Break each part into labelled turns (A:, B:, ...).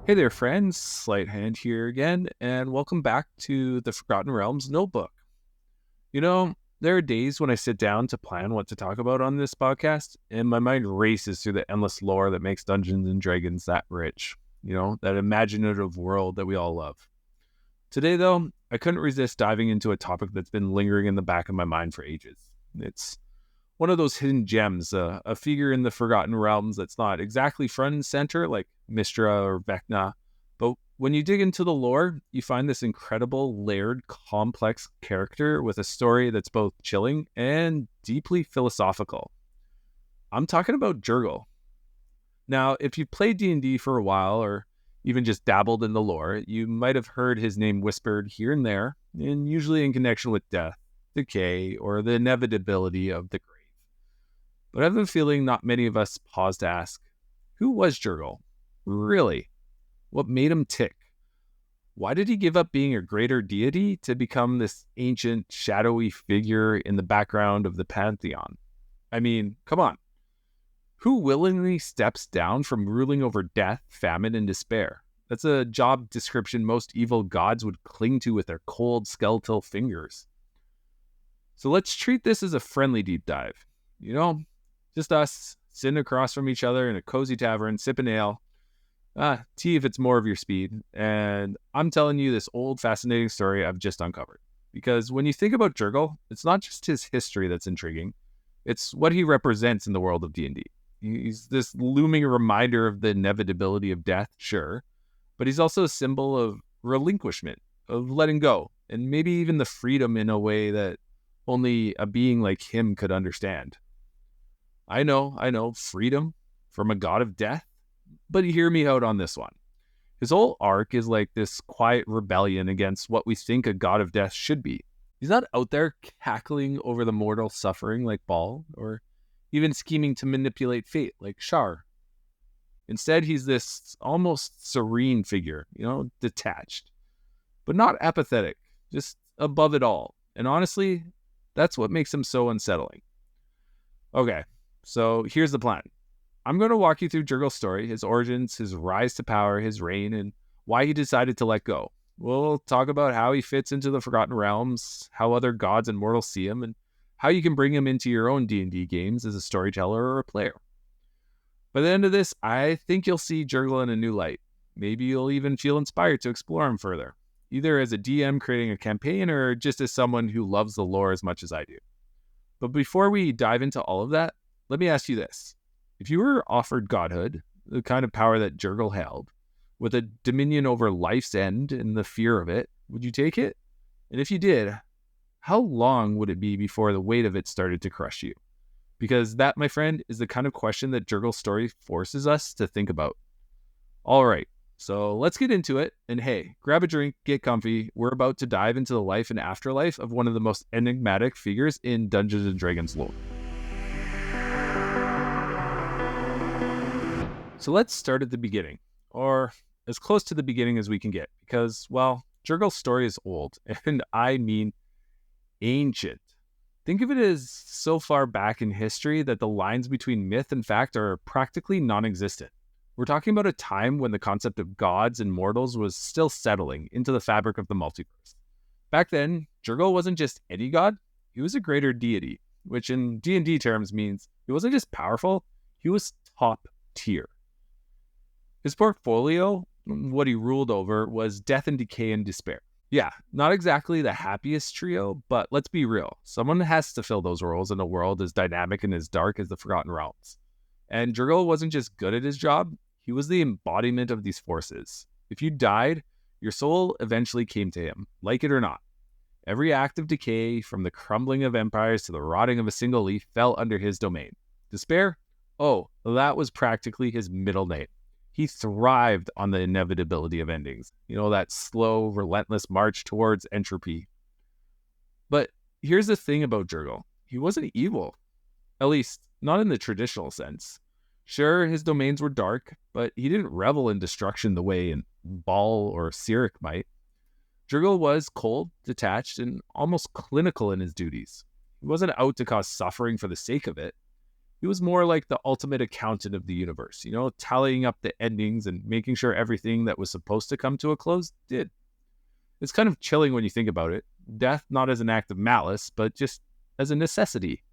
A: Hey there, friends. Sleight Hand here again, and welcome back to the Forgotten Realms Notebook. You know, there are days when I sit down to plan what to talk about on this podcast, and my mind races through the endless lore that makes Dungeons and Dragons that rich. That imaginative world that we all love. Today, though, I couldn't resist diving into a topic that's been lingering in the back of my mind for ages. It's one of those hidden gems, a figure in the Forgotten Realms that's not exactly front and center like Mistra or Vecna, but when you dig into the lore, you find this incredible, layered, complex character with a story that's both chilling and deeply philosophical. I'm talking about Jergal. Now, if you've played D&D for a while or even just dabbled in the lore, you might have heard his name whispered here and there, and usually in connection with death, decay, or the inevitability of the grave. But I have a feeling not many of us pause to ask, who was Jergal? Really? What made him tick? Why did he give up being a greater deity to become this ancient, shadowy figure in the background of the Pantheon? I mean, come on. Who willingly steps down from ruling over death, famine, and despair? That's a job description most evil gods would cling to with their cold, skeletal fingers. So let's treat this as a friendly deep dive. Just us sitting across from each other in a cozy tavern, sipping ale. Tea if it's more of your speed. And I'm telling you this old, fascinating story I've just uncovered. Because when you think about Jergal, it's not just his history that's intriguing. It's what he represents in the world of D&D. He's this looming reminder of the inevitability of death, sure. But he's also a symbol of relinquishment, of letting go. And maybe even the freedom in a way that only a being like him could understand. I know, freedom from a god of death, but hear me out on this one. His whole arc is like this quiet rebellion against what we think a god of death should be. He's not out there cackling over the mortal suffering like Baal, or even scheming to manipulate fate like Shar. Instead, he's this almost serene figure, detached, but not apathetic, just above it all. And honestly, that's what makes him so unsettling. Okay, so here's the plan. I'm going to walk you through Jergal's story, his origins, his rise to power, his reign, and why he decided to let go. We'll talk about how he fits into the Forgotten Realms, how other gods and mortals see him, and how you can bring him into your own D&D games as a storyteller or a player. By the end of this, I think you'll see Jergal in a new light. Maybe you'll even feel inspired to explore him further, either as a DM creating a campaign or just as someone who loves the lore as much as I do. But before we dive into all of that, let me ask you this. If you were offered godhood, the kind of power that Jergal held, with a dominion over life's end and the fear of it, would you take it? And if you did, how long would it be before the weight of it started to crush you? Because that, my friend, is the kind of question that Jergal's story forces us to think about. All right, so let's get into it. And hey, grab a drink, get comfy. We're about to dive into the life and afterlife of one of the most enigmatic figures in Dungeons and Dragons lore. So let's start at the beginning, or as close to the beginning as we can get, because, well, Jergal's story is old, and I mean ancient. Think of it as so far back in history that the lines between myth and fact are practically non-existent. We're talking about a time when the concept of gods and mortals was still settling into the fabric of the multiverse. Back then, Jergal wasn't just any god, he was a greater deity, which in D&D terms means he wasn't just powerful, he was top tier. His portfolio, what he ruled over, was death and decay and despair. Yeah, not exactly the happiest trio, but let's be real. Someone has to fill those roles in a world as dynamic and as dark as the Forgotten Realms. And Jergal wasn't just good at his job, he was the embodiment of these forces. If you died, your soul eventually came to him, like it or not. Every act of decay, from the crumbling of empires to the rotting of a single leaf, fell under his domain. Despair? Oh, that was practically his middle name. He thrived on the inevitability of endings. That slow, relentless march towards entropy. But here's the thing about Jergal. He wasn't evil. At least, not in the traditional sense. Sure, his domains were dark, but he didn't revel in destruction the way Baal or Cyric might. Jergal was cold, detached, and almost clinical in his duties. He wasn't out to cause suffering for the sake of it. He was more like the ultimate accountant of the universe, tallying up the endings and making sure everything that was supposed to come to a close did. It's kind of chilling when you think about it. Death not as an act of malice, but just as a necessity.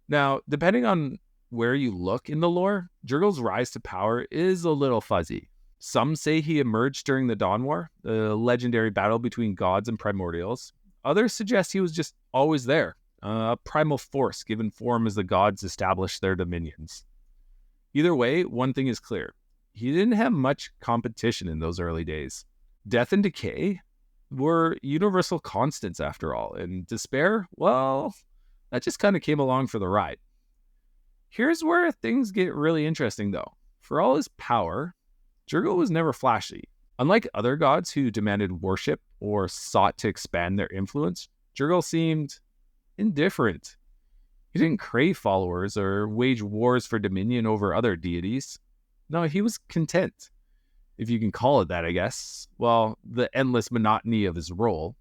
A: Now, depending on where you look in the lore, Jergal's rise to power is a little fuzzy. Some say he emerged during the Dawn War, the legendary battle between gods and primordials. Others suggest he was just always there, a primal force given form as the gods established their dominions. Either way, one thing is clear. He didn't have much competition in those early days. Death and decay were universal constants after all, and despair, well, that just kind of came along for the ride. Here's where things get really interesting though. For all his power, Jergal was never flashy. Unlike other gods who demanded worship or sought to expand their influence, Jergal seemed indifferent. He didn't crave followers or wage wars for dominion over other deities. No, he was content, if you can call it that, I guess. Well, the endless monotony of his role.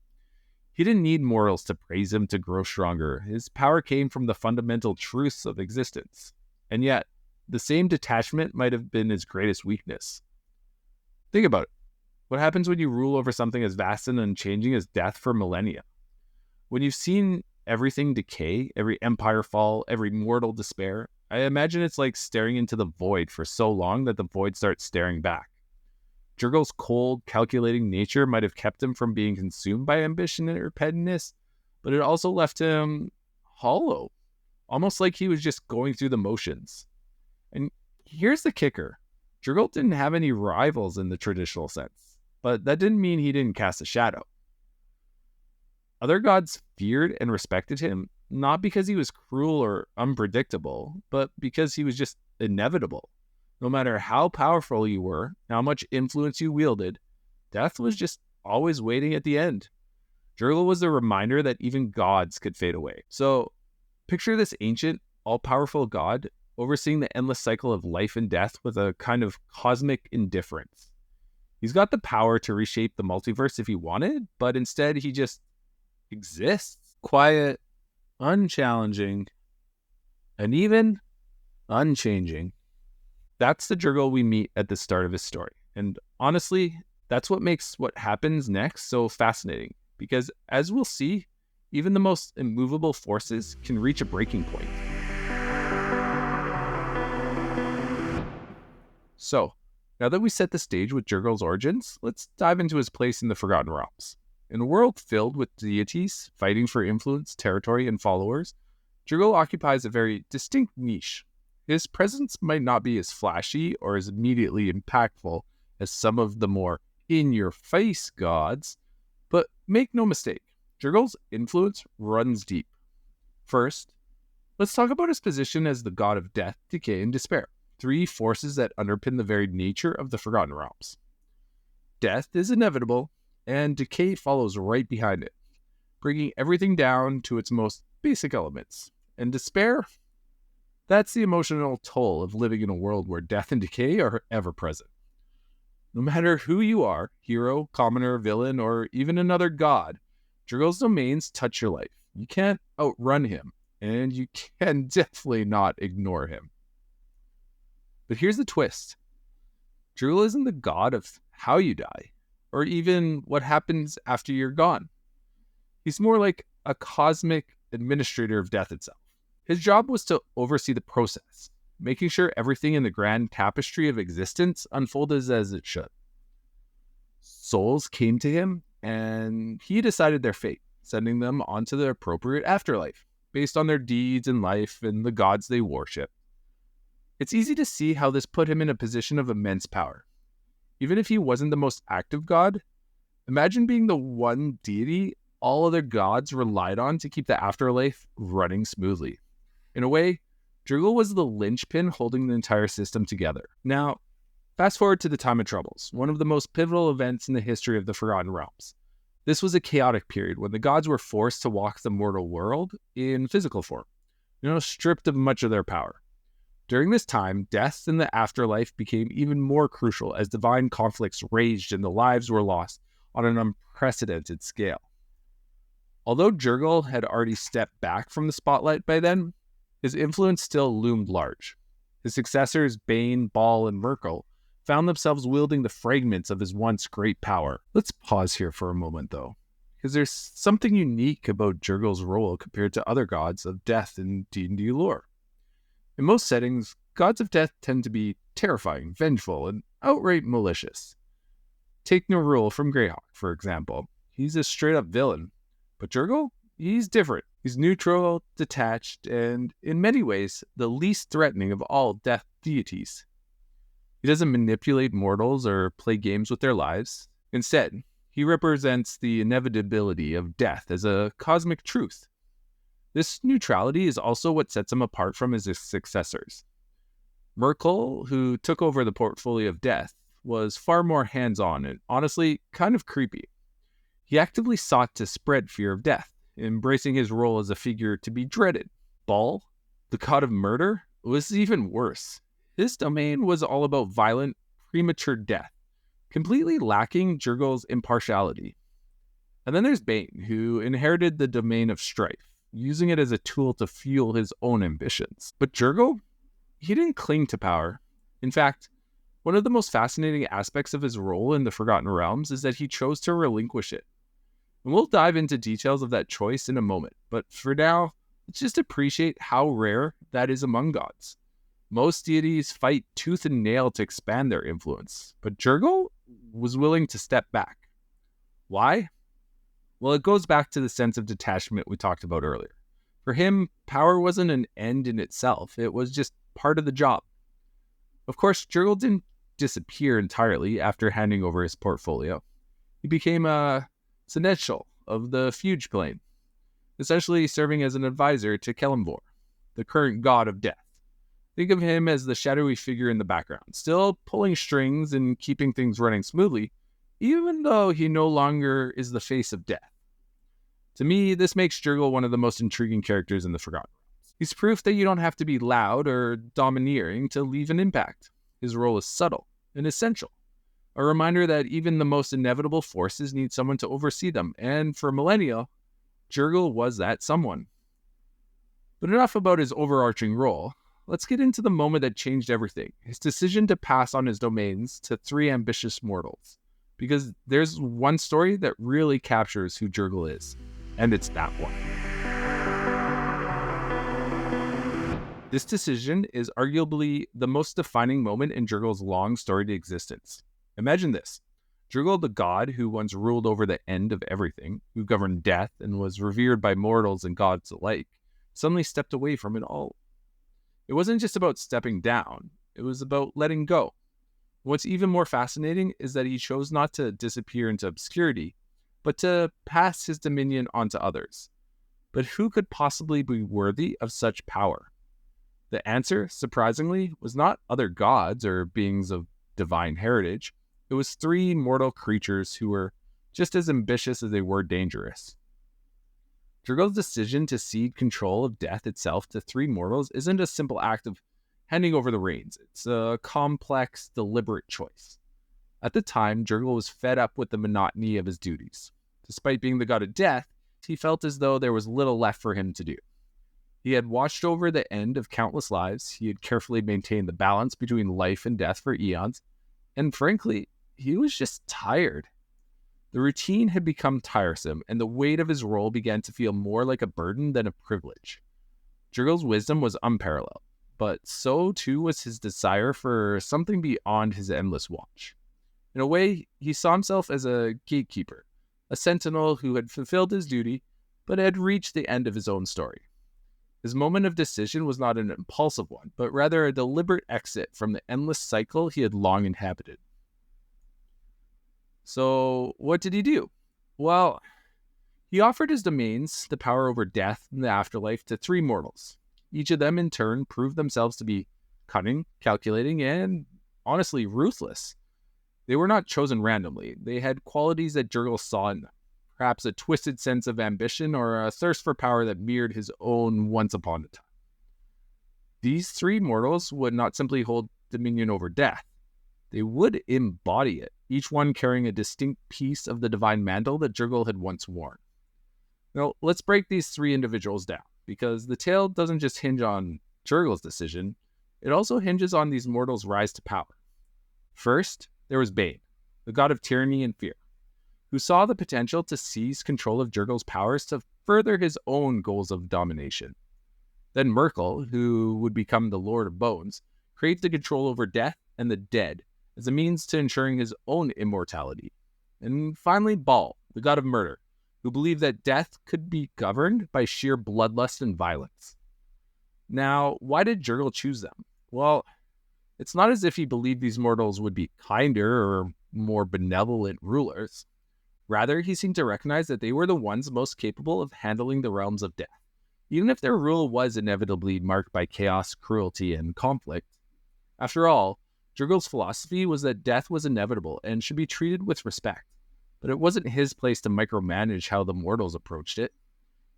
A: He didn't need mortals to praise him to grow stronger. His power came from the fundamental truths of existence. And yet, the same detachment might have been his greatest weakness. Think about it. What happens when you rule over something as vast and unchanging as death for millennia? When you've seen everything decay, every empire fall, every mortal despair, I imagine it's like staring into the void for so long that the void starts staring back. Jergal's cold, calculating nature might have kept him from being consumed by ambition or pettiness, but it also left him hollow, almost like he was just going through the motions. And here's the kicker. Jergal didn't have any rivals in the traditional sense, but that didn't mean he didn't cast a shadow. Other gods feared and respected him, not because he was cruel or unpredictable, but because he was just inevitable. No matter how powerful you were, how much influence you wielded, death was just always waiting at the end. Jergal was a reminder that even gods could fade away. So, picture this ancient, all-powerful god overseeing the endless cycle of life and death with a kind of cosmic indifference. He's got the power to reshape the multiverse if he wanted, but instead he just exists. Quiet, unchallenging, and even unchanging. That's the Jergal we meet at the start of his story. And honestly, that's what makes what happens next so fascinating. Because as we'll see, even the most immovable forces can reach a breaking point. So, now that we set the stage with Jergal's origins, let's dive into his place in the Forgotten Realms. In a world filled with deities fighting for influence, territory, and followers, Jergal occupies a very distinct niche. His presence might not be as flashy or as immediately impactful as some of the more in-your-face gods, but make no mistake, Jergal's influence runs deep. First, let's talk about his position as the god of death, decay, and despair, three forces that underpin the very nature of the Forgotten Realms. Death is inevitable, and decay follows right behind it, bringing everything down to its most basic elements. And despair? That's the emotional toll of living in a world where death and decay are ever present. No matter who you are, hero, commoner, villain, or even another god, Jergal's domains touch your life. You can't outrun him, and you can definitely not ignore him. But here's the twist. Jergal isn't the god of how you die, or even what happens after you're gone. He's more like a cosmic administrator of death itself. His job was to oversee the process, making sure everything in the grand tapestry of existence unfolded as it should. Souls came to him, and he decided their fate, sending them onto the appropriate afterlife, based on their deeds in life and the gods they worship. It's easy to see how this put him in a position of immense power. Even if he wasn't the most active god, imagine being the one deity all other gods relied on to keep the afterlife running smoothly. In a way, Jergal was the linchpin holding the entire system together. Now, fast forward to the Time of Troubles, one of the most pivotal events in the history of the Forgotten Realms. This was a chaotic period when the gods were forced to walk the mortal world in physical form, stripped of much of their power. During this time, death and the afterlife became even more crucial as divine conflicts raged and the lives were lost on an unprecedented scale. Although Jergal had already stepped back from the spotlight by then, his influence still loomed large. His successors, Bane, Baal, and Myrkul, found themselves wielding the fragments of his once great power. Let's pause here for a moment, though, because there's something unique about Jergal's role compared to other gods of death in D&D lore. In most settings, gods of death tend to be terrifying, vengeful, and outright malicious. Take Myrkul from Greyhawk, for example. He's a straight-up villain. But Jergal? He's different. He's neutral, detached, and in many ways, the least threatening of all death deities. He doesn't manipulate mortals or play games with their lives. Instead, he represents the inevitability of death as a cosmic truth. This neutrality is also what sets him apart from his successors. Myrkul, who took over the portfolio of death, was far more hands-on and honestly kind of creepy. He actively sought to spread fear of death, embracing his role as a figure to be dreaded. Baal, the god of murder, was even worse. His domain was all about violent, premature death, completely lacking Jergal's impartiality. And then there's Bane, who inherited the domain of strife, using it as a tool to fuel his own ambitions. But Jergal? He didn't cling to power. In fact, one of the most fascinating aspects of his role in the Forgotten Realms is that he chose to relinquish it. And we'll dive into details of that choice in a moment, but for now, let's just appreciate how rare that is among gods. Most deities fight tooth and nail to expand their influence, but Jergal was willing to step back. Why? Well, it goes back to the sense of detachment we talked about earlier. For him, power wasn't an end in itself, it was just part of the job. Of course, Jergal didn't disappear entirely after handing over his portfolio. He became a seneschal of the Fuge plane, essentially serving as an advisor to Kelemvor, the current god of death. Think of him as the shadowy figure in the background, still pulling strings and keeping things running smoothly, even though he no longer is the face of death. To me, this makes Jergal one of the most intriguing characters in the Forgotten Realms. He's proof that you don't have to be loud or domineering to leave an impact. His role is subtle and essential. A reminder that even the most inevitable forces need someone to oversee them, and for millennia, Jergal was that someone. But enough about his overarching role. Let's get into the moment that changed everything, his decision to pass on his domains to three ambitious mortals. Because there's one story that really captures who Jergal is, and it's that one. This decision is arguably the most defining moment in Jergal's long storied existence. Imagine this. Jergal, the god who once ruled over the end of everything, who governed death and was revered by mortals and gods alike, suddenly stepped away from it all. It wasn't just about stepping down, it was about letting go. What's even more fascinating is that he chose not to disappear into obscurity, but to pass his dominion onto others. But who could possibly be worthy of such power? The answer, surprisingly, was not other gods or beings of divine heritage. It was three mortal creatures who were just as ambitious as they were dangerous. Jergal's decision to cede control of death itself to three mortals isn't a simple act of handing over the reins. It's a complex, deliberate choice. At the time, Jergal was fed up with the monotony of his duties. Despite being the god of death, he felt as though there was little left for him to do. He had watched over the end of countless lives, he had carefully maintained the balance between life and death for eons, and frankly, he was just tired. The routine had become tiresome, and the weight of his role began to feel more like a burden than a privilege. Jergal's wisdom was unparalleled, but so too was his desire for something beyond his endless watch. In a way, he saw himself as a gatekeeper, a sentinel who had fulfilled his duty, but had reached the end of his own story. His moment of decision was not an impulsive one, but rather a deliberate exit from the endless cycle he had long inhabited. So, what did he do? Well, he offered his domains, the power over death and the afterlife, to three mortals. Each of them, in turn, proved themselves to be cunning, calculating, and, honestly, ruthless. They were not chosen randomly. They had qualities that Jergal saw in them. Perhaps a twisted sense of ambition or a thirst for power that mirrored his own once upon a time. These three mortals would not simply hold dominion over death. They would embody it, each one carrying a distinct piece of the divine mantle that Jergal had once worn. Now, let's break these three individuals down. because the tale doesn't just hinge on Jergal's decision, it also hinges on these mortals' rise to power. First, there was Bane, the god of tyranny and fear, who saw the potential to seize control of Jergal's powers to further his own goals of domination. Then Myrkul, who would become the Lord of Bones, craved the control over death and the dead as a means to ensuring his own immortality. And finally, Baal, the god of murder, who believed that death could be governed by sheer bloodlust and violence. Now, why did Jergal choose them? Well, it's not as if he believed these mortals would be kinder or more benevolent rulers. Rather, he seemed to recognize that they were the ones most capable of handling the realms of death, even if their rule was inevitably marked by chaos, cruelty, and conflict. After all, Jergal's philosophy was that death was inevitable and should be treated with respect, but it wasn't his place to micromanage how the mortals approached it.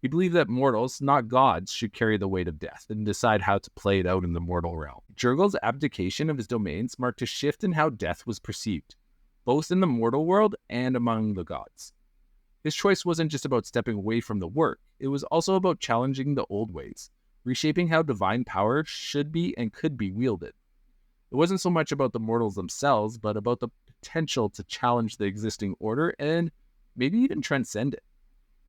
A: He believed that mortals, not gods, should carry the weight of death and decide how to play it out in the mortal realm. Jergal's abdication of his domains marked a shift in how death was perceived, both in the mortal world and among the gods. His choice wasn't just about stepping away from the work, it was also about challenging the old ways, reshaping how divine power should be and could be wielded. It wasn't so much about the mortals themselves, but about the potential to challenge the existing order and maybe even transcend it.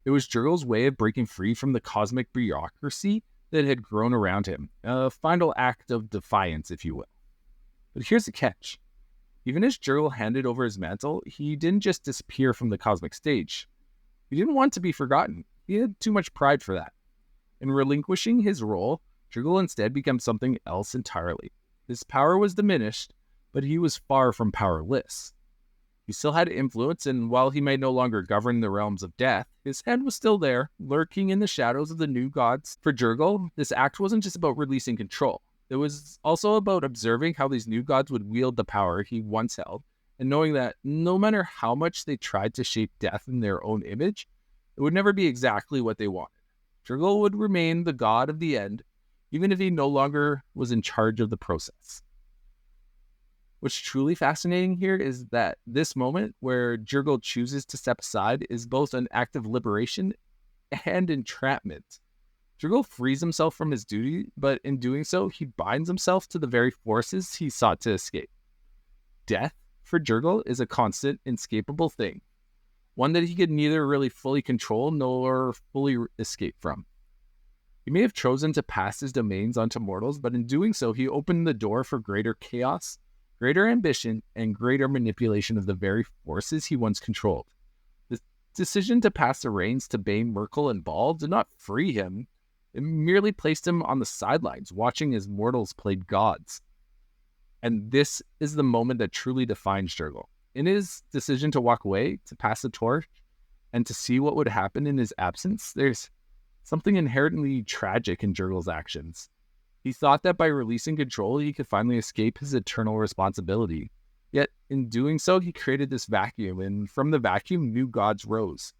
A: It was Jergal's way of breaking free from the cosmic bureaucracy that had grown around him, a final act of defiance, if you will. But here's the catch. Even as Jergal handed over his mantle, he didn't just disappear from the cosmic stage. He didn't want to be forgotten. He had too much pride for that. In relinquishing his role, Jergal instead became something else entirely. His power was diminished, but he was far from powerless. He still had influence, and while he might no longer govern the realms of death, his hand was still there, lurking in the shadows of the new gods. For Jergal, this act wasn't just about releasing control. It was also about observing how these new gods would wield the power he once held, and knowing that no matter how much they tried to shape death in their own image, it would never be exactly what they wanted. Jergal would remain the god of the end, even if he no longer was in charge of the process. What's truly fascinating here is that this moment where Jergal chooses to step aside is both an act of liberation and entrapment. Jergal frees himself from his duty, but in doing so, he binds himself to the very forces he sought to escape. Death, for Jergal, is a constant, inescapable thing, one that he could neither really fully control nor fully escape from. He may have chosen to pass his domains onto mortals, but in doing so, he opened the door for greater chaos, greater ambition, and greater manipulation of the very forces he once controlled. The decision to pass the reins to Bane, Myrkul, and Baal did not free him. It merely placed him on the sidelines, watching as mortals played gods. And this is the moment that truly defines Jergal. In his decision to walk away, to pass the torch, and to see what would happen in his absence, there's something inherently tragic in Jergal's actions. He thought that by releasing control, he could finally escape his eternal responsibility. Yet, in doing so, he created this vacuum, and from the vacuum, new gods rose.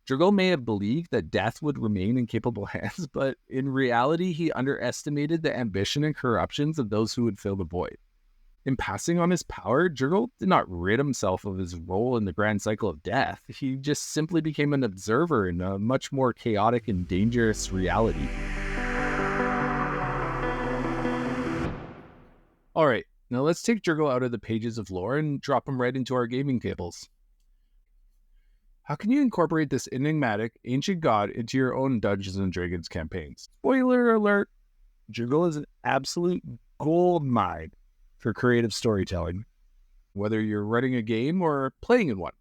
A: Jergal may have believed that death would remain in capable hands, but in reality, he underestimated the ambition and corruptions of those who would fill the void. In passing on his power, Jergal did not rid himself of his role in the grand cycle of death. He just simply became an observer in a much more chaotic and dangerous reality. Alright, now let's take Jergal out of the pages of lore and drop him right into our gaming tables. How can you incorporate this enigmatic, ancient god into your own Dungeons & Dragons campaigns? Spoiler alert, Jergal is an absolute gold mine for creative storytelling, whether you're running a game or playing in one.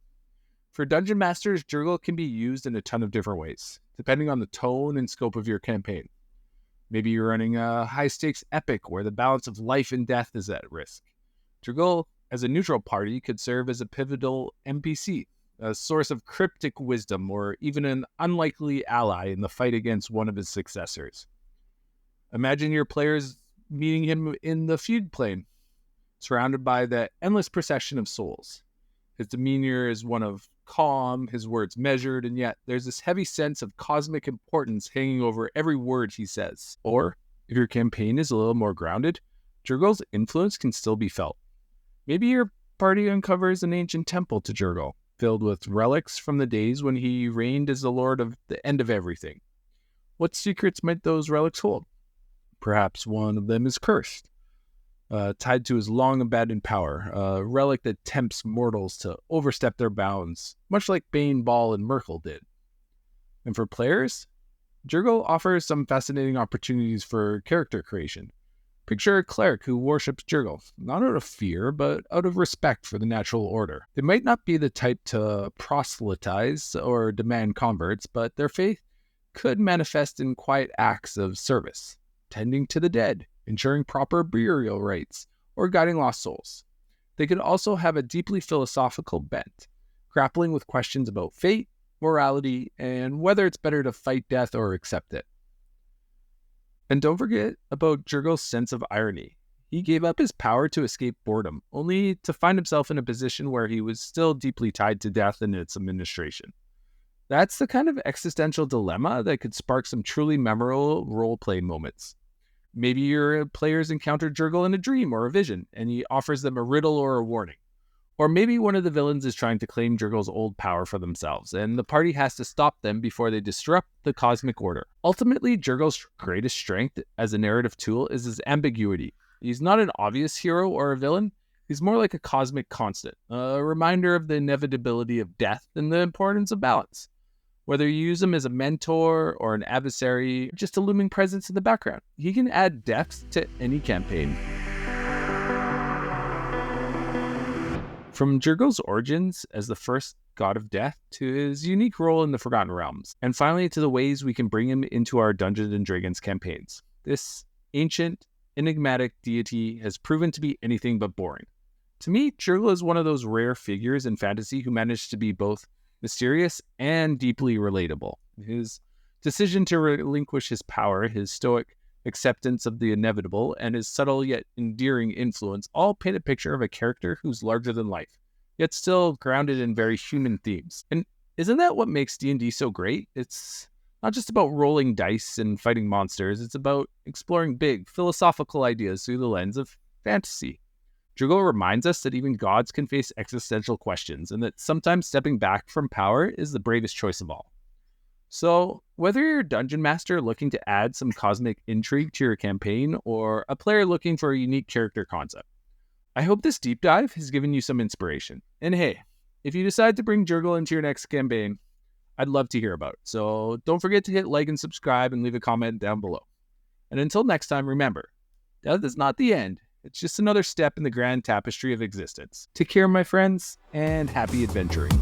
A: For Dungeon Masters, Jergal can be used in a ton of different ways, depending on the tone and scope of your campaign. Maybe you're running a high-stakes epic where the balance of life and death is at risk. Jergal, as a neutral party, could serve as a pivotal NPC, a source of cryptic wisdom, or even an unlikely ally in the fight against one of his successors. Imagine your players meeting him in the feud plane, surrounded by the endless procession of souls. His demeanor is one of calm, his words measured, and yet there's this heavy sense of cosmic importance hanging over every word he says. Or, if your campaign is a little more grounded, Jergal's influence can still be felt. Maybe your party uncovers an ancient temple to Jergal, filled with relics from the days when he reigned as the lord of the end of everything. What secrets might those relics hold? Perhaps one of them is cursed, tied to his long-abandoned power, a relic that tempts mortals to overstep their bounds, much like Bane, Ball, and Myrkul did. And for players, Jergal offers some fascinating opportunities for character creation. Picture a cleric who worships Jergal, not out of fear, but out of respect for the natural order. They might not be the type to proselytize or demand converts, but their faith could manifest in quiet acts of service, tending to the dead, ensuring proper burial rites, or guiding lost souls. They could also have a deeply philosophical bent, grappling with questions about fate, morality, and whether it's better to fight death or accept it. And don't forget about Jergal's sense of irony. He gave up his power to escape boredom, only to find himself in a position where he was still deeply tied to death and its administration. That's the kind of existential dilemma that could spark some truly memorable role-play moments. Maybe your players encounter Jergal in a dream or a vision, and he offers them a riddle or a warning. Or maybe one of the villains is trying to claim Jergal's old power for themselves, and the party has to stop them before they disrupt the cosmic order. Ultimately, Jergal's greatest strength as a narrative tool is his ambiguity. He's not an obvious hero or a villain. He's more like a cosmic constant, a reminder of the inevitability of death and the importance of balance. Whether you use him as a mentor or an adversary, just a looming presence in the background, he can add depth to any campaign. From Jergal's origins as the first god of death to his unique role in the Forgotten Realms, and finally to the ways we can bring him into our Dungeons & Dragons campaigns. This ancient, enigmatic deity has proven to be anything but boring. To me, Jergal is one of those rare figures in fantasy who managed to be both mysterious and deeply relatable. His decision to relinquish his power, his stoic acceptance of the inevitable, and his subtle yet endearing influence all paint a picture of a character who's larger than life, yet still grounded in very human themes. And isn't that what makes D&D so great? It's not just about rolling dice and fighting monsters, it's about exploring big, philosophical ideas through the lens of fantasy. Jergal reminds us that even gods can face existential questions, and that sometimes stepping back from power is the bravest choice of all. So, whether you're a dungeon master looking to add some cosmic intrigue to your campaign, or a player looking for a unique character concept, I hope this deep dive has given you some inspiration. And hey, if you decide to bring Jergal into your next campaign, I'd love to hear about it. So don't forget to hit like and subscribe and leave a comment down below. And until next time, remember, death is not the end. It's just another step in the grand tapestry of existence. Take care, my friends, and happy adventuring.